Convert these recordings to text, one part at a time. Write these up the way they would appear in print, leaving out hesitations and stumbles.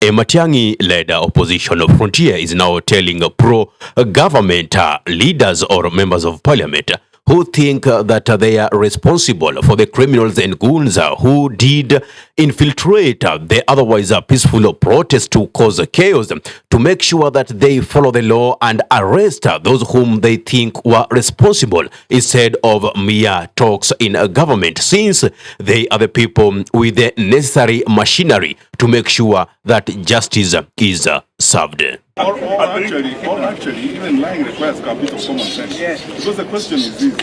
A Matiang'i-led opposition frontier is now telling pro-government leaders or members of parliament who think that they are responsible for the criminals and goons who did infiltrate the otherwise peaceful protest to cause chaos, to make sure that they follow the law and arrest those whom they think were responsible instead of mere talks in government, since they are the people with the necessary machinery to make sure that justice is served. Or actually, even lying requires a bit of common sense. Yes. Because the question is this: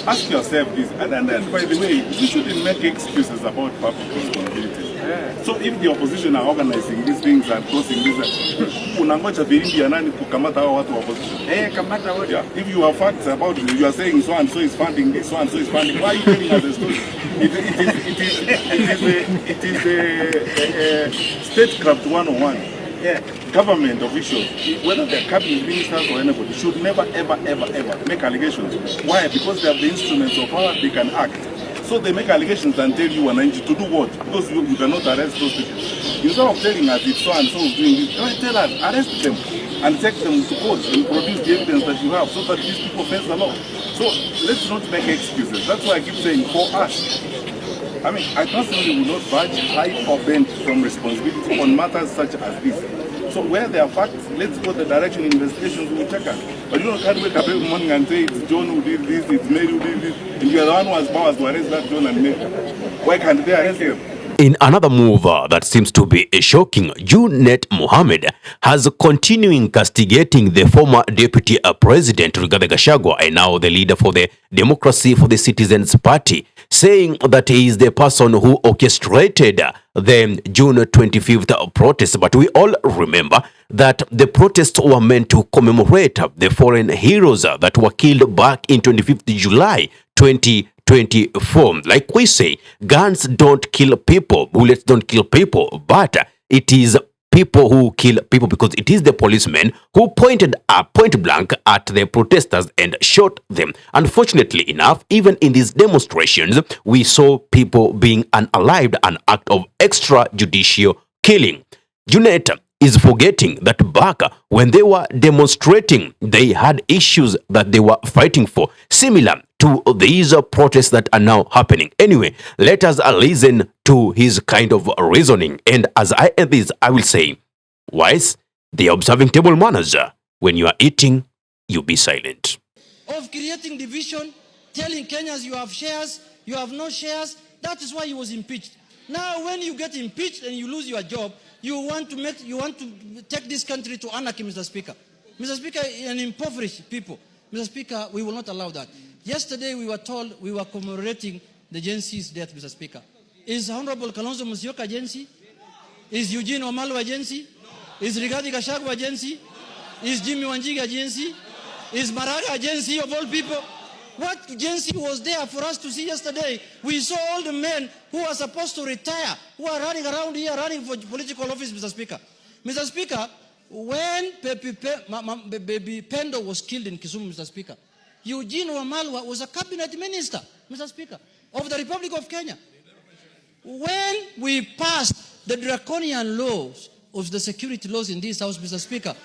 ask yourself this, and then, by the way, we shouldn't make excuses about public responsibilities. Yeah. So if the opposition are organizing these things and crossing this, unangoja virimbi ya nani kukamata hao watu wa opposition? Kamata wote. Yeah. If you have facts about it, you are saying so and so is funding this, so and so is funding. Why are you telling us the story? It is a statecraft 101. Yeah. Government officials, whether they're cabinet ministers or anybody, should never, ever make allegations. Why? Because they have the instruments of power, they can act. So they make allegations and tell you to do what? Because you cannot arrest those people. Instead of telling us if so and so is doing this, tell us, arrest them and take them to court and produce the evidence that you have so that these people face the law. So let's not make excuses. That's why I keep saying, for us, I mean, I personally will not budge high or bend from responsibility on matters such as this. So where there are facts, let's go the direction investigations will check us. But you can't wake up every morning and say it's John who did this, it's Mary who did this, and you are the one who has powers to arrest that John and Mary. Why can't they arrest them? In another move that seems to be shocking, Junet Mohammed has continuing castigating the former Deputy President Rigathi Gachagua and now the leader for the Democracy for the Citizens Party, saying that he is the person who orchestrated the June 25th protest. But we all remember that the protests were meant to commemorate the fallen heroes that were killed back in 25th July 2024. Like we say, guns don't kill people, bullets don't kill people, but it is people who kill people, because it is the policemen who pointed a point blank at the protesters and shot them. Unfortunately enough, even in these demonstrations, we saw people being unalived, an act of extrajudicial killing. Junet is forgetting that back when they were demonstrating, they had issues that they were fighting for, similar to these protests that are now happening. Anyway, let us listen to his kind of reasoning. And as I end this, I will say, wise, the observing table manners. When you are eating, you be silent. Of creating division, telling Kenyans you have shares, you have no shares. That is why he was impeached. Now, when you get impeached and you lose your job, you want to take this country to anarchy, Mr. Speaker. Mr. Speaker, an impoverished people. Mr. Speaker, we will not allow that. Yesterday, we were told we were commemorating the Gen Z's death, Mr. Speaker. Is Honorable Kalonzo Musyoka Gen Z? Is Eugene Wamalwa Gen Z? Is Rigathi Gachagua Gen Z? Is Jimmy Wanjiga Gen Z? Is Maraga Gen Z of all people? What Gen Z was there for us to see yesterday? We saw all the men who are supposed to retire, who are running around here, running for political office, Mr. Speaker. Mr. Speaker, when Baby Pendo was killed in Kisumu, Mr. Speaker, Eugene Wamalwa was a cabinet minister, Mr. Speaker, of the Republic of Kenya. When we passed the draconian laws of the security laws in this house, Mr. Speaker,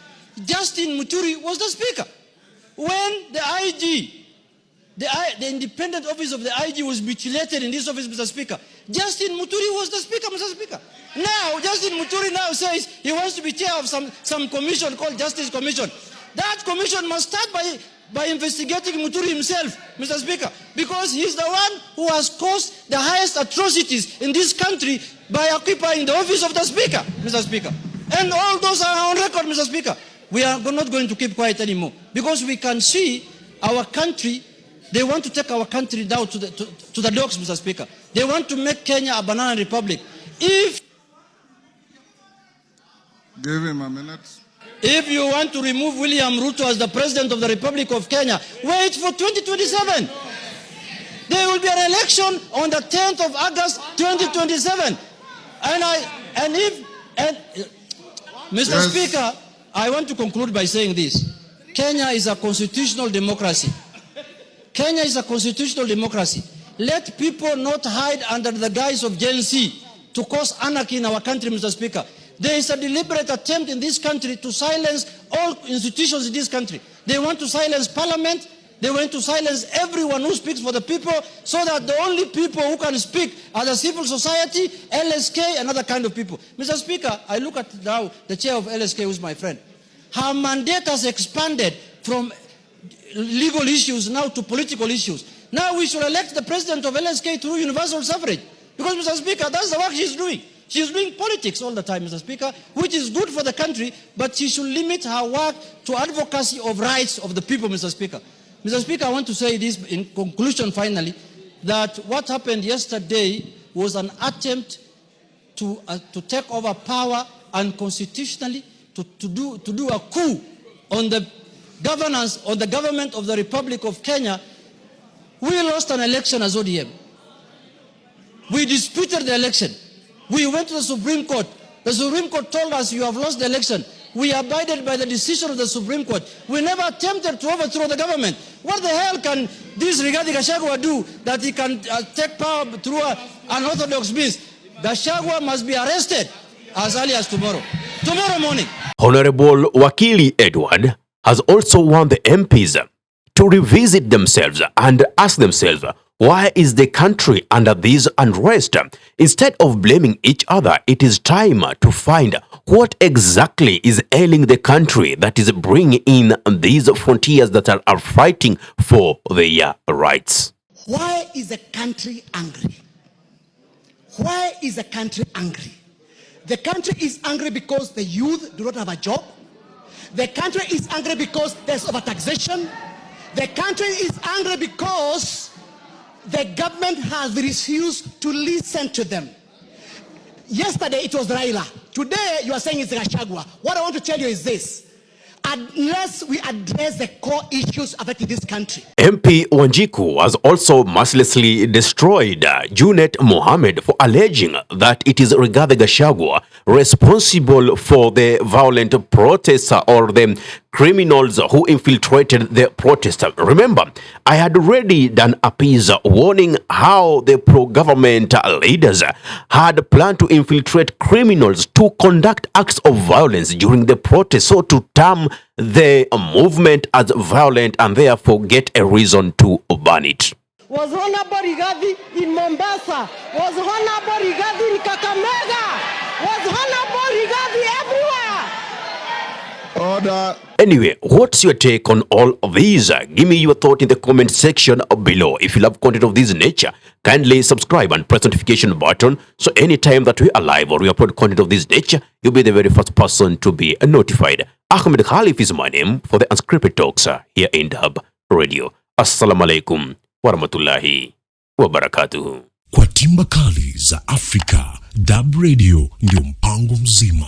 Justin Muturi was the speaker. When the IG, the independent office of the IG was mutilated in this office, Mr. Speaker, Justin Muturi was the speaker, Mr. Speaker. Now, Justin Muturi now says he wants to be chair of some commission called Justice Commission. That commission must start by investigating Muturi himself, Mr. Speaker, because he's the one who has caused the highest atrocities in this country by occupying the office of the Speaker, Mr. Speaker. And all those are on record, Mr. Speaker. We are not going to keep quiet anymore, because we can see our country. They want to take our country down to the dogs, Mr. Speaker. They want to make Kenya a banana republic. Give him a minute. If you want to remove William Ruto as the President of the Republic of Kenya, wait for 2027. There will be an election on the 10th of August 2027. Mr. Speaker, I want to conclude by saying this. Kenya is a constitutional democracy. Kenya is a constitutional democracy. Let people not hide under the guise of Gen Z to cause anarchy in our country, Mr. Speaker. There is a deliberate attempt in this country to silence all institutions in this country. They want to silence parliament. They want to silence everyone who speaks for the people, so that the only people who can speak are the civil society, LSK, and other kind of people. Mr. Speaker, I look at now the chair of LSK, who is my friend. Her mandate has expanded from legal issues now to political issues. Now we should elect the president of LSK through universal suffrage. Because, Mr. Speaker, that's the work she's doing. She's doing politics all the time, Mr. Speaker, which is good for the country, but she should limit her work to advocacy of rights of the people, Mr. Speaker. Mr. Speaker, I want to say this in conclusion finally, that what happened yesterday was an attempt to take over power unconstitutionally, to do a coup on the governance, on the government of the Republic of Kenya. We lost an election as ODM. We disputed the election. We went to the Supreme Court. The Supreme Court told us, you have lost the election. We abided by the decision of the Supreme Court. We never attempted to overthrow the government. What the hell can this Rigathi Gachagua do that he can take power through an orthodox means? Gachagua must be arrested as early as tomorrow morning. Honorable Wakili Edward has also warned the MPs to revisit themselves and ask themselves, why is the country under this unrest? Instead of blaming each other, it is time to find what exactly is ailing the country that is bringing in these frontiers that are fighting for their rights. Why is the country angry? Why is the country angry? The country is angry because the youth do not have a job. The country is angry because there's overtaxation. The country is angry because the government has refused to listen to them. Yesterday it was Raila. Today you are saying it's Gachagua. What I want to tell you is this. Unless we address the core issues affecting this country. MP Wanjiku has also mercilessly destroyed Junet Mohammed for alleging that it is Rigathi Gachagua responsible for the violent protests or the criminals who infiltrated the protest. Remember, I had already done a piece warning how the pro-government leaders had planned to infiltrate criminals to conduct acts of violence during the protest, so to term the movement as violent and therefore get a reason to ban it. Was Honorable Rigathi in Mombasa? Was Honorable Rigathi in Kakamega? Was Honorable Rigathi everywhere? Order. Anyway, what's your take on all of these? Give me your thought in the comment section below. If you love content of this nature, kindly subscribe and press the notification button, so anytime that we are live or we upload content of this nature, you'll be the very first person to be notified. Ahmed Khalif is my name for the Unscripted Talks here in Dub Radio. Assalamu alaikum warahmatullahi wabarakatuh. Kwa timba kali za Afrika, Dub Radio ndio mpango mzima.